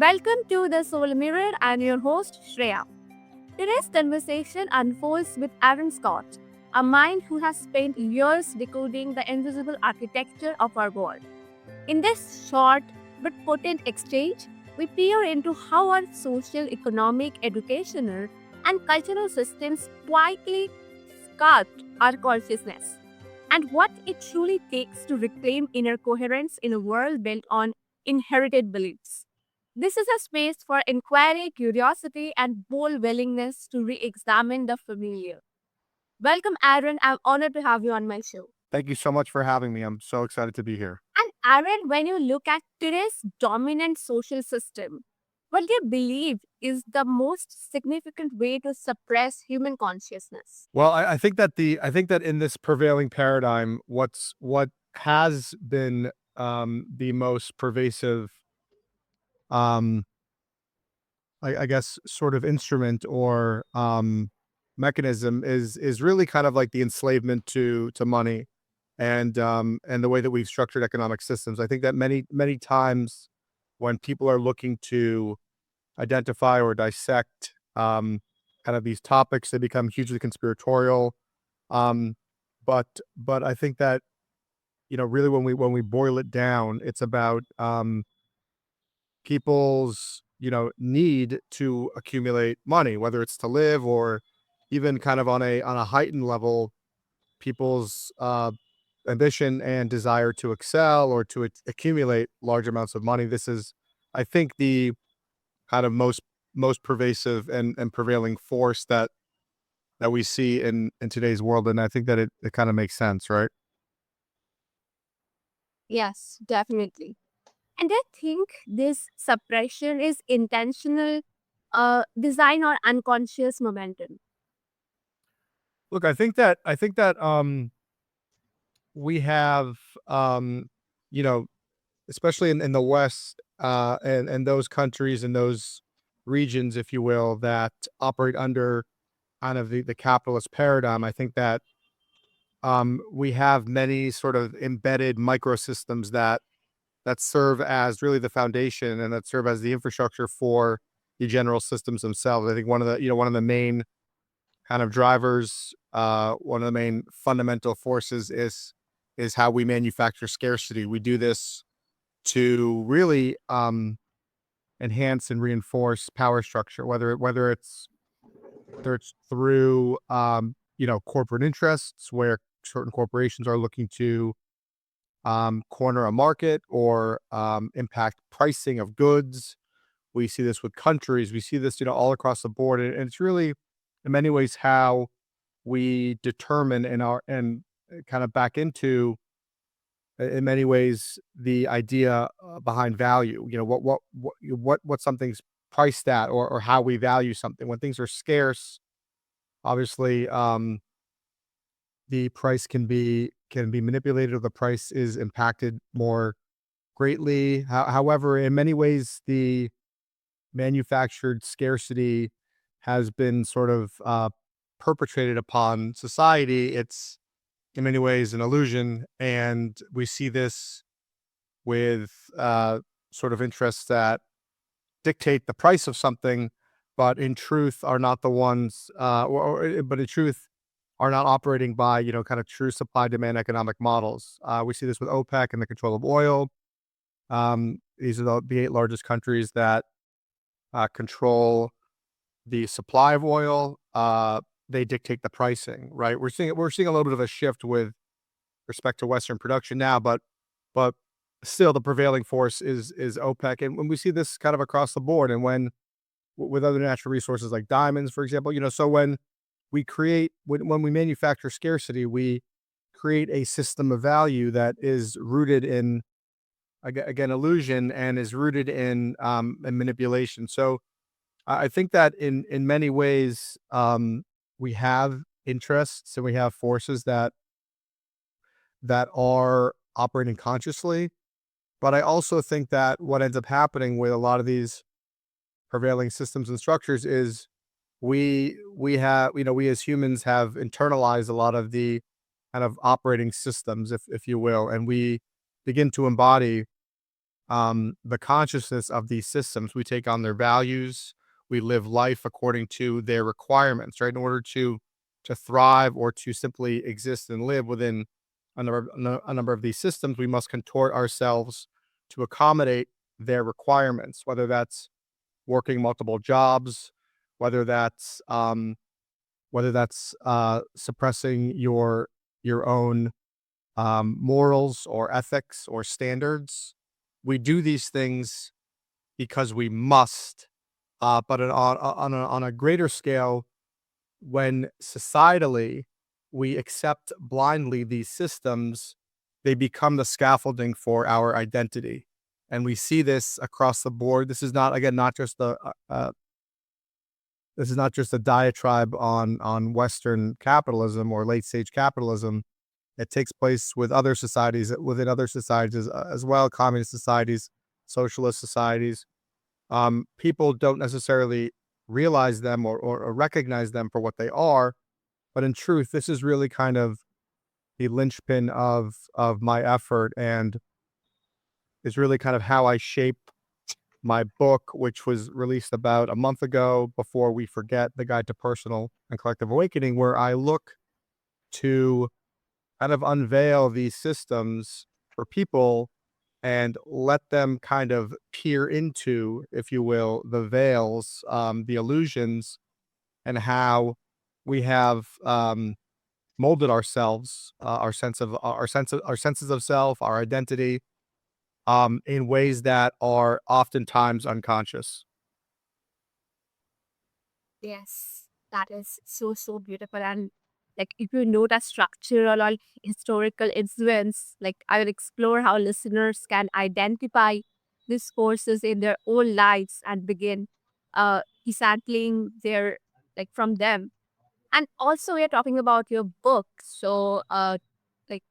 Welcome to the Soul Mirror. I'm your host, Shreya. Today's conversation unfolds with Aaron Scott, a mind who has spent years decoding the invisible architecture of our world. In this short but potent exchange, we peer into how our social, economic, educational, and cultural systems quietly sculpt our consciousness and what it truly takes to reclaim inner coherence in a world built on inherited beliefs. This is a space for inquiry, curiosity, and bold willingness to re examine the familiar. Welcome, Aaron. I'm honored to have you on my show. Thank you so much for having me. I'm so excited to be here. And Aaron, when you look at today's dominant social system, what do you believe is the most significant way to suppress human consciousness? Well, I think that in this prevailing paradigm, what has been the most pervasive, um, I guess, sort of instrument or mechanism is really kind of like the enslavement to money and the way that we've structured economic systems. I think that many times when people are looking to identify or dissect kind of these topics. They become hugely conspiratorial. Um, but I think that really when we boil it down, it's about people's need to accumulate money, whether it's to live or even kind of on a heightened level, people's ambition and desire to excel or to accumulate large amounts of money. This is, I think, the kind of most pervasive and prevailing force that we see in today's world, and I think that it kind of makes sense, right? Yes, definitely. And I think this suppression is intentional design or unconscious momentum. Look, I think that we have um, you know, especially in the West, and those countries and those regions, if you will, that operate under kind of the capitalist paradigm. I think that we have many sort of embedded microsystems that serve as really the foundation and that serve as the infrastructure for the general systems themselves. I think one of the main kind of drivers, one of the main fundamental forces is how we manufacture scarcity. We do this to really enhance and reinforce power structure, whether it's through corporate interests where certain corporations are looking to corner a market or impact pricing of goods. We see this with countries. We see this, all across the board, and it's really, in many ways, how we determine and kind of back into, in many ways, the idea behind value. What something's priced at, or how we value something. When things are scarce, obviously, the price can be manipulated, or the price is impacted more greatly. However, in many ways, the manufactured scarcity has been sort of perpetrated upon society. It's in many ways an illusion, and we see this with sort of interests that dictate the price of something, but in truth are not the ones, but in truth are not operating by kind of true supply demand economic models. We see this with OPEC and the control of oil. These are the eight largest countries that control the supply of oil. They dictate the pricing, right? We're seeing a little bit of a shift with respect to Western production now, but still the prevailing force is OPEC, and when we see this kind of across the board, and with other natural resources like diamonds, for example, so when we manufacture scarcity, we create a system of value that is rooted in, again, illusion, and is rooted in manipulation. So I think that in many ways, we have interests and we have forces that are operating consciously. But I also think that what ends up happening with a lot of these prevailing systems and structures is we as humans have internalized a lot of the kind of operating systems, if you will, and we begin to embody the consciousness of these systems. We take on their values. We live life according to their requirements, right? In order to thrive or to simply exist and live within a number of these systems, we must contort ourselves to accommodate their requirements, whether that's working multiple jobs, whether that's suppressing your own morals or ethics or standards. We do these things because we must, but on a greater scale, when societally we accept blindly these systems, they become the scaffolding for our identity. And we see this across the board. This is not, again, not just this is not just a diatribe on Western capitalism or late stage capitalism. It takes place with other societies, within other societies as well, communist societies, socialist societies. People don't necessarily realize them or recognize them for what they are, but in truth, this is really kind of the linchpin of my effort, and is really kind of how I shape my book, which was released about a month ago, Before We Forget: The Guide to Personal and Collective Awakening, where I look to kind of unveil these systems for people and let them kind of peer into, if you will, the veils, the illusions, and how we have molded ourselves, our senses of self, our identity, in ways that are oftentimes unconscious. Yes, that is so, so beautiful. And like, if you note a structural or historical influence, like, I will explore how listeners can identify these forces in their own lives and begin dismantling their, like, from them. And also, we're talking about your book. So, like,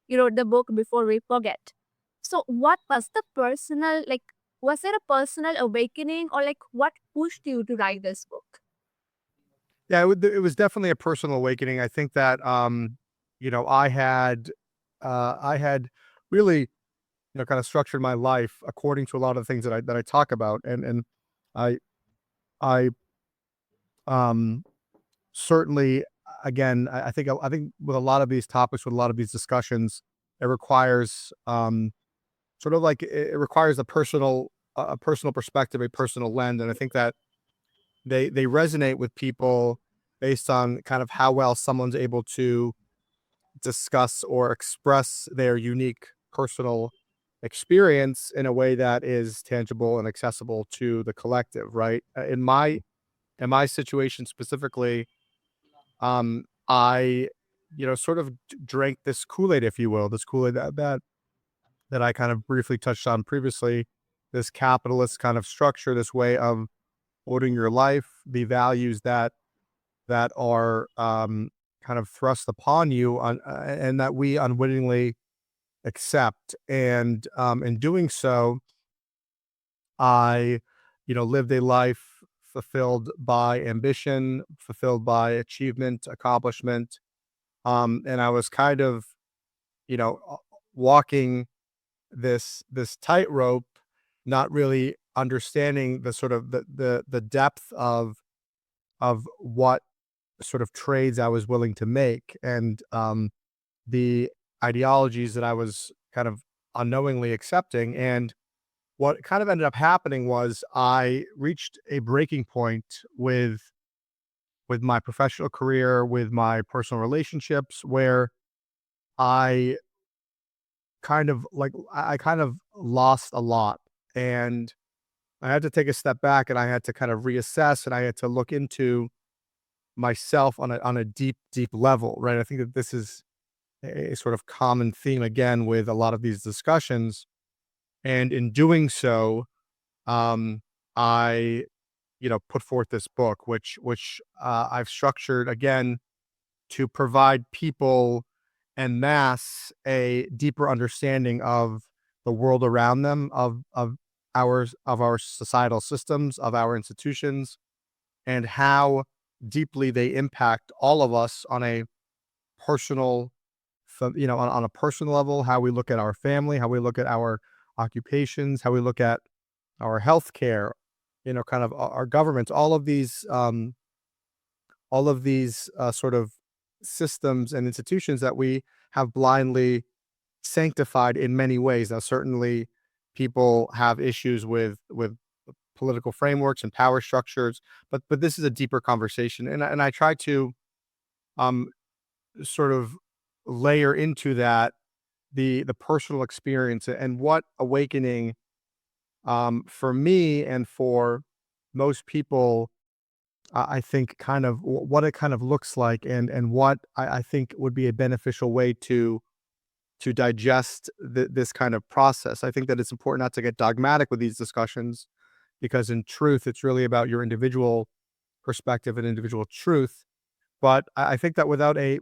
you wrote the book Before We Forget. So, what was the personal, like, was there a personal awakening, or like what pushed you to write this book? Yeah, it was definitely a personal awakening. I think that, I had really, kind of structured my life according to a lot of the things that I talk about, and I I um certainly, again, I think with a lot of these topics, with a lot of these discussions, it requires sort of like it requires a personal perspective, a personal lens, and I think that they resonate with people based on kind of how well someone's able to discuss or express their unique personal experience in a way that is tangible and accessible to the collective, right? In my situation specifically, I, sort of drank this Kool-Aid, if you will, this Kool-Aid that I kind of briefly touched on previously, this capitalist kind of structure, this way of ordering your life, the values that are kind of thrust upon you and that we unwittingly accept. And in doing so, I, lived a life fulfilled by ambition, fulfilled by achievement, accomplishment. And I was kind of, walking this tightrope, not really understanding the sort of the depth of what sort of trades I was willing to make, and the ideologies that I was kind of unknowingly accepting. And what kind of ended up happening was I reached a breaking point with my professional career, with my personal relationships, where I I kind of lost a lot, and I had to take a step back, and I had to kind of reassess, and I had to look into myself on a deep level, right? I think that this is a sort of common theme again with a lot of these discussions, and in doing so, I put forth this book, which I've structured again to provide people en masse a deeper understanding of the world around them, of our societal systems, of our institutions, and how deeply they impact all of us on a personal, on a personal level, how we look at our family, how we look at occupations, how we look at our healthcare, kind of our governments, all of these sort of systems and institutions that we have blindly sanctified in many ways. Now, certainly, people have issues with political frameworks and power structures, but this is a deeper conversation, and I try to um, sort of layer into that the personal experience and what awakening for me and for most people I think kind of what it kind of looks like and what I think would be a beneficial way to digest this kind of process. I think that it's important not to get dogmatic with these discussions because in truth it's really about your individual perspective and individual truth. But I think that without a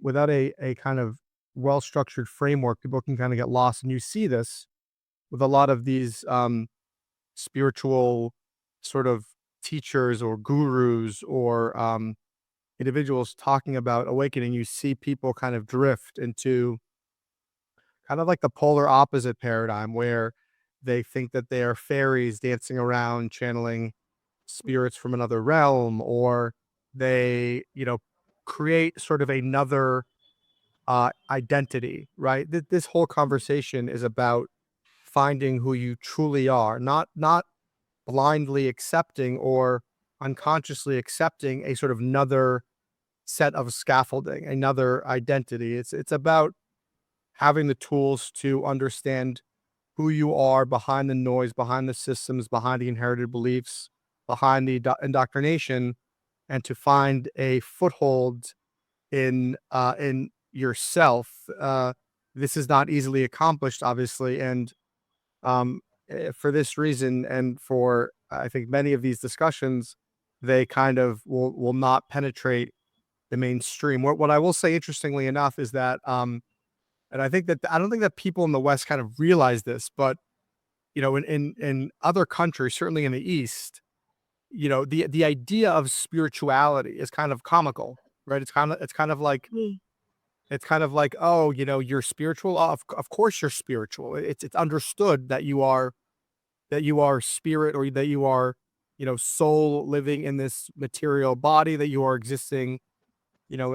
kind of well structured framework, people can kind of get lost, and you see this with a lot of these spiritual sort of teachers or gurus or individuals talking about awakening. You see people kind of drift into kind of like the polar opposite paradigm where they think that they are fairies dancing around channeling spirits from another realm, or they create sort of another identity, right? This whole conversation is about finding who you truly are, not blindly accepting or unconsciously accepting a sort of another set of scaffolding, another identity. It's about having the tools to understand who you are behind the noise, behind the systems, behind the inherited beliefs, behind the indoctrination, and to find a foothold in yourself. This is not easily accomplished, obviously, and um, for this reason, and for I think many of these discussions, they kind of will not penetrate the mainstream. What I will say, interestingly enough, is that and I don't think that people in the West kind of realize this, but in other countries, certainly in the East, the idea of spirituality is kind of comical, right? It's kind of like, oh, you're spiritual. Oh, of course you're spiritual. It's understood that you are spirit, or that you are soul living in this material body, that you are existing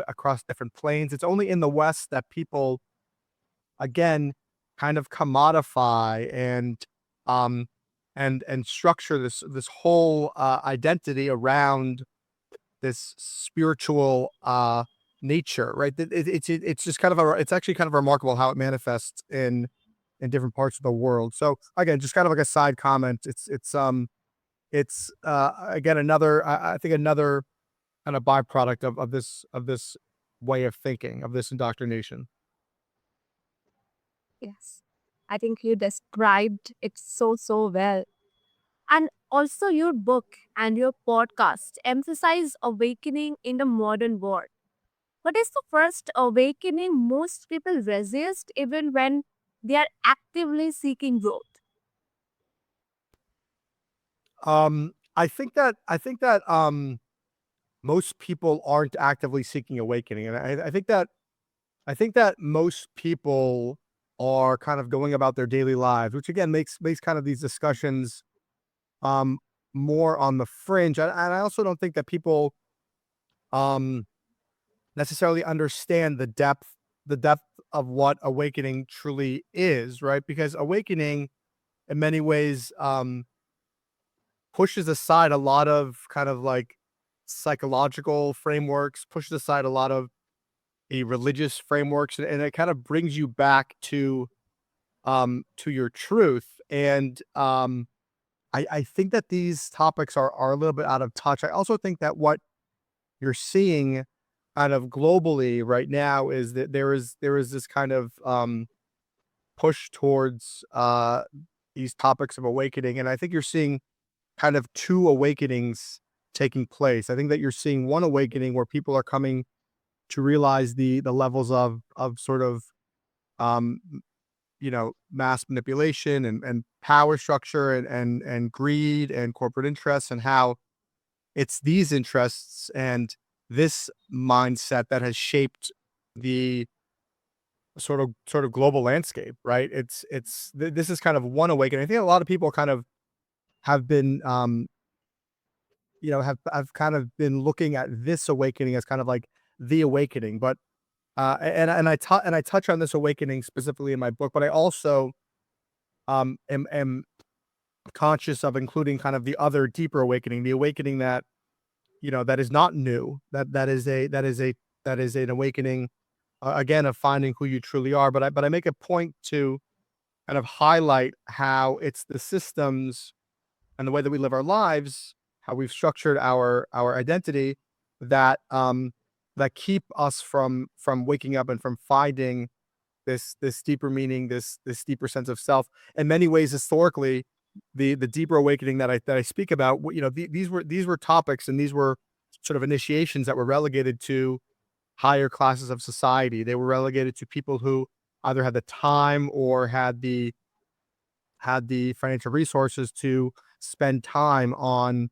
across different planes. It's only in the West that people again kind of commodify um and structure this whole identity around this spiritual nature, right? It's just kind of it's actually kind of remarkable how it manifests in different parts of the world. So again, just kind of like a side comment. It's again another I think another kind of byproduct of this way of thinking, of this indoctrination. Yes. I think you described it so well. And also, your book and your podcast emphasize awakening in the modern world. What is the first awakening most people resist even when they are actively seeking growth? I think that most people aren't actively seeking awakening, and I think that most people are kind of going about their daily lives, which again makes kind of these discussions um more on the fringe. And I also don't think that people um necessarily understand the depth of what awakening truly is, right? Because awakening in many ways pushes aside a lot of kind of like psychological frameworks, pushes aside a lot of a religious frameworks, and it kind of brings you back to your truth. And I think that these topics are a little bit out of touch. I also think that what you're seeing kind of globally right now is that there is this kind of push towards these topics of awakening, and I think you're seeing kind of two awakenings taking place. I think that you're seeing one awakening where people are coming to realize the levels of sort of um mass manipulation and power structure and greed and corporate interests, and how it's these interests and this mindset that has shaped the sort of global landscape, right? This is kind of one awakening. I think a lot of people kind of have been have kind of been looking at this awakening as kind of like the awakening, but and I touch on this awakening specifically in my book, but I also am conscious of including kind of the other deeper awakening, the awakening that that is not new, that is an awakening, again, of finding who you truly are. But I make a point to kind of highlight how it's the systems and the way that we live our lives, how we've structured our identity, that that keep us from waking up and from finding this deeper meaning, this deeper sense of self. In many ways, historically, the deeper awakening that I speak about, these were topics, and these were sort of initiations that were relegated to higher classes of society. They were relegated to people who either had the time or had the financial resources to spend time on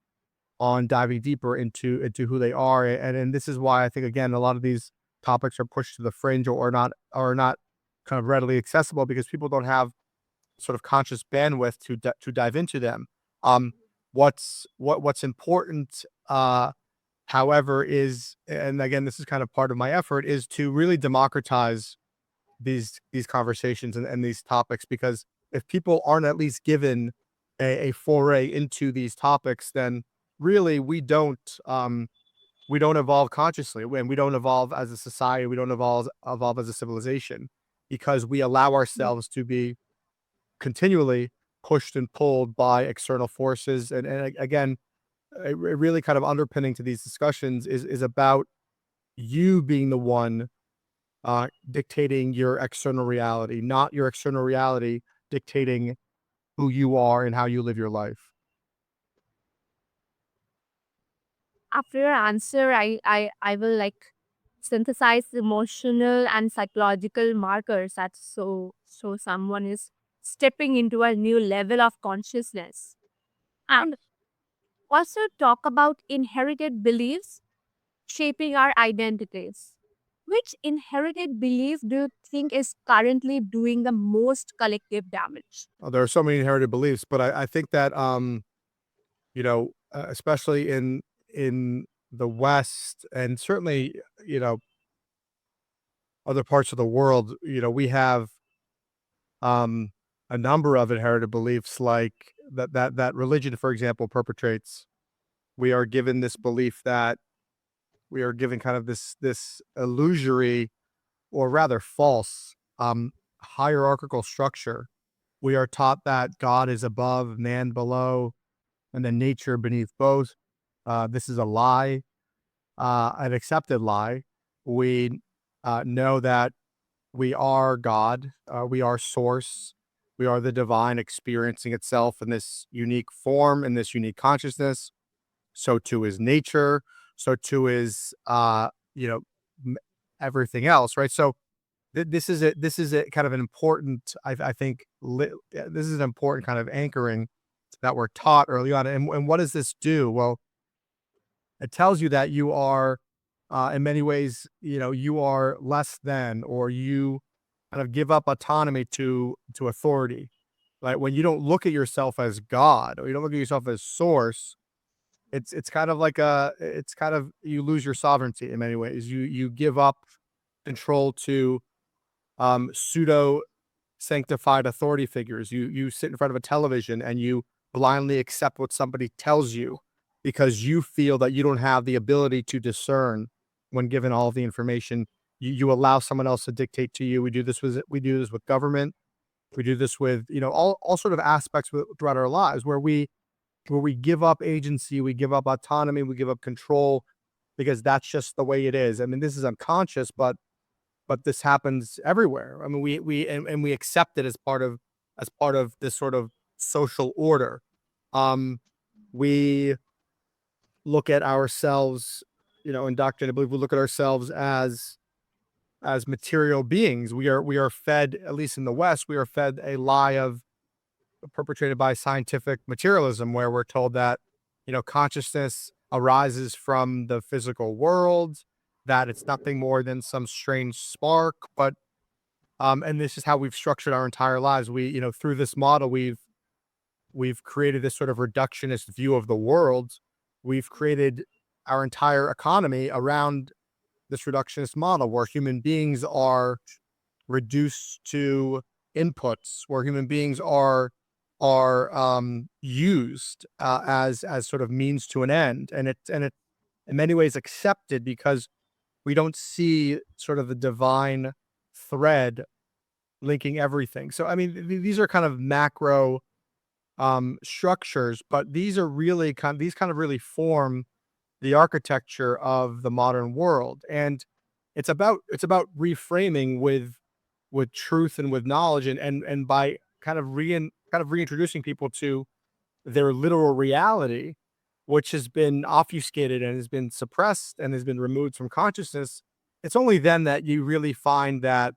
diving deeper into who they are. And this is why I think, again, a lot of these topics are pushed to the fringe, or not kind of readily accessible, because people don't have sort of conscious bandwidth to dive into them. Um, what's important, however, is, and again, this is kind of part of my effort, is to really democratize these conversations and these topics, because if people aren't at least given a foray into these topics, then really we don't evolve consciously, and we don't evolve as a society, we don't evolve as a civilization, because we allow ourselves to be continually pushed and pulled by external forces. And again, really kind of underpinning to these discussions is about you being the one dictating your external reality, not your external reality dictating who you are and how you live your life. After your answer, I will like synthesize emotional and psychological markers that so someone is stepping into a new level of consciousness. And also talk about inherited beliefs shaping our identities. Which inherited belief do you think is currently doing the most collective damage? There are so many inherited beliefs, but I think that especially in the West, and certainly other parts of the world, we have um, a number of inherited beliefs, like that religion, for example, perpetrates. We are given this belief that we are given kind of this illusory, or rather false, hierarchical structure. We are taught that God is above, man below, and then nature beneath both. This is a lie, an accepted lie. We know that we are God, we are source, we are the divine experiencing itself in this unique form, in this unique consciousness. So too is nature. So too is m- everything else, right? So this is a kind of an important, I think, this is an important kind of anchoring that we're taught early on. And what does this do? Well, it tells you that you are, in many ways, you are less than, or you kind of give up autonomy to authority. Like, when you don't look at yourself as God, or you don't look at yourself as source, it's kind of like it's kind of, you lose your sovereignty in many ways. You give up control to pseudo sanctified authority figures. You sit in front of a television and you blindly accept what somebody tells you, because you feel that you don't have the ability to discern when given all of the information. You allow someone else to dictate to you. We do this with government. We do this with all sort of aspects throughout our lives, where we give up agency, we give up autonomy, we give up control, because that's just the way it is. I mean, this is unconscious, but this happens everywhere. I mean, and we accept it as part of this sort of social order. We look at ourselves, indoctrinate, I believe we look at ourselves as material beings. We are fed, at least in the West, we are fed a lie of perpetrated by scientific materialism, where we're told that consciousness arises from the physical world, that it's nothing more than some strange spark. But And this is how we've structured our entire lives. Through this model, we've created this sort of reductionist view of the world. We've created our entire economy around this reductionist model where human beings are reduced to inputs, where human beings are used as sort of means to an end, and it in many ways accepted because we don't see sort of the divine thread linking everything. So I mean, these are kind of macro structures, but these kind of really form the architecture of the modern world. And it's about reframing with truth and with knowledge, and by kind of reintroducing people to their literal reality, which has been obfuscated and has been suppressed and has been removed from consciousness. It's only then that you really find that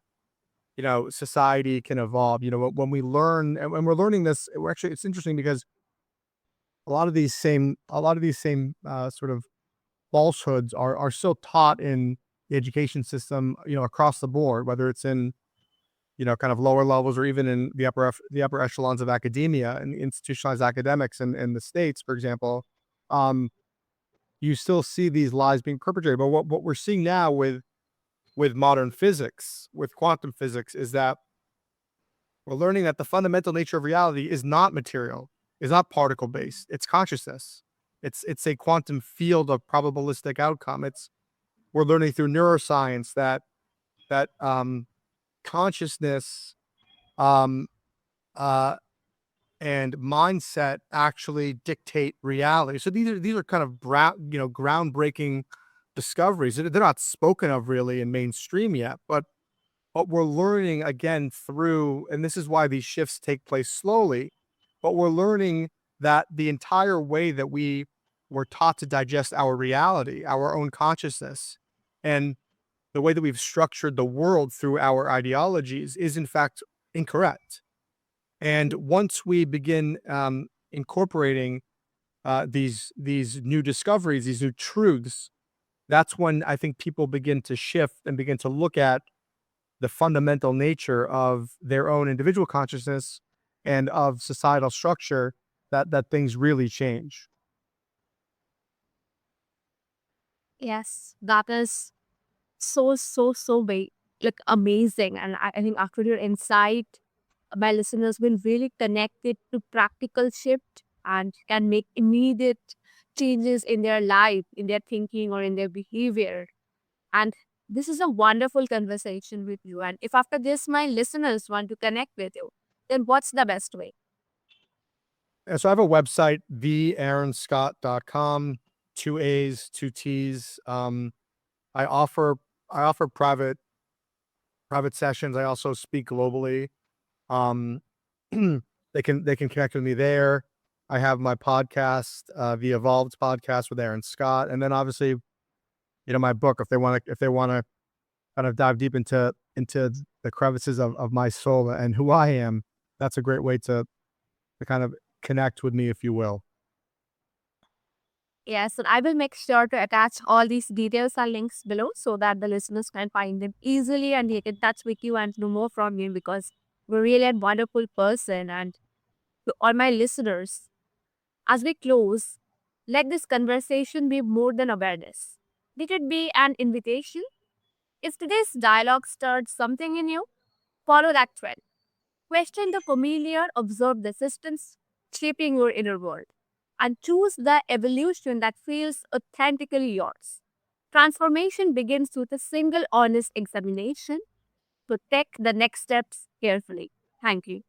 society can evolve. When we learn, and when we're learning this, it's interesting because a lot of these same sort of falsehoods are still taught in the education system, across the board, whether it's in kind of lower levels or even in the upper echelons of academia and institutionalized academics in the states, for example. Um, you still see these lies being perpetrated. But what we're seeing now with modern physics, with quantum physics, is that we're learning that the fundamental nature of reality is not material, is not particle based. It's consciousness. It's a quantum field of probabilistic outcome. It's We're learning through neuroscience that consciousness um, uh, and mindset actually dictate reality. So these are kind of groundbreaking discoveries. They're not spoken of really in mainstream yet, but we're learning again through, and this is why these shifts take place slowly, but we're learning that the entire way that we were taught to digest our reality, our own consciousness, and the way that we've structured the world through our ideologies is in fact incorrect. And once we begin incorporating these new discoveries, these new truths, that's when I think people begin to shift and begin to look at the fundamental nature of their own individual consciousness and of societal structure, that things really change. Yes, that is so like amazing. And I think after your insight, my listeners will really connect it to practical shift and can make immediate changes in their life, in their thinking or in their behavior. And this is a wonderful conversation with you. And if after this my listeners want to connect with you, then what's the best way? And so I have a website, theaaronscott.com, two A's, two T's. I offer I offer private sessions. I also speak globally. Um, they can connect with me there. I have my podcast, the Evolved podcast with Aaron Scott, and then obviously, my book. If they want to kind of dive deep into the crevices of my soul and who I am, that's a great way to kind of connect with me, if you will. Yes, and I will make sure to attach all these details and links below so that the listeners can find them easily and they can touch with you and know more from you because you're really a wonderful person. And to all my listeners, as we close, let this conversation be more than awareness. Let it be an invitation. If today's dialogue stirred something in you, follow that trend. Question the familiar, observe the systems shaping your inner world, and choose the evolution that feels authentically yours. Transformation begins with a single honest examination. So take the next steps carefully. Thank you.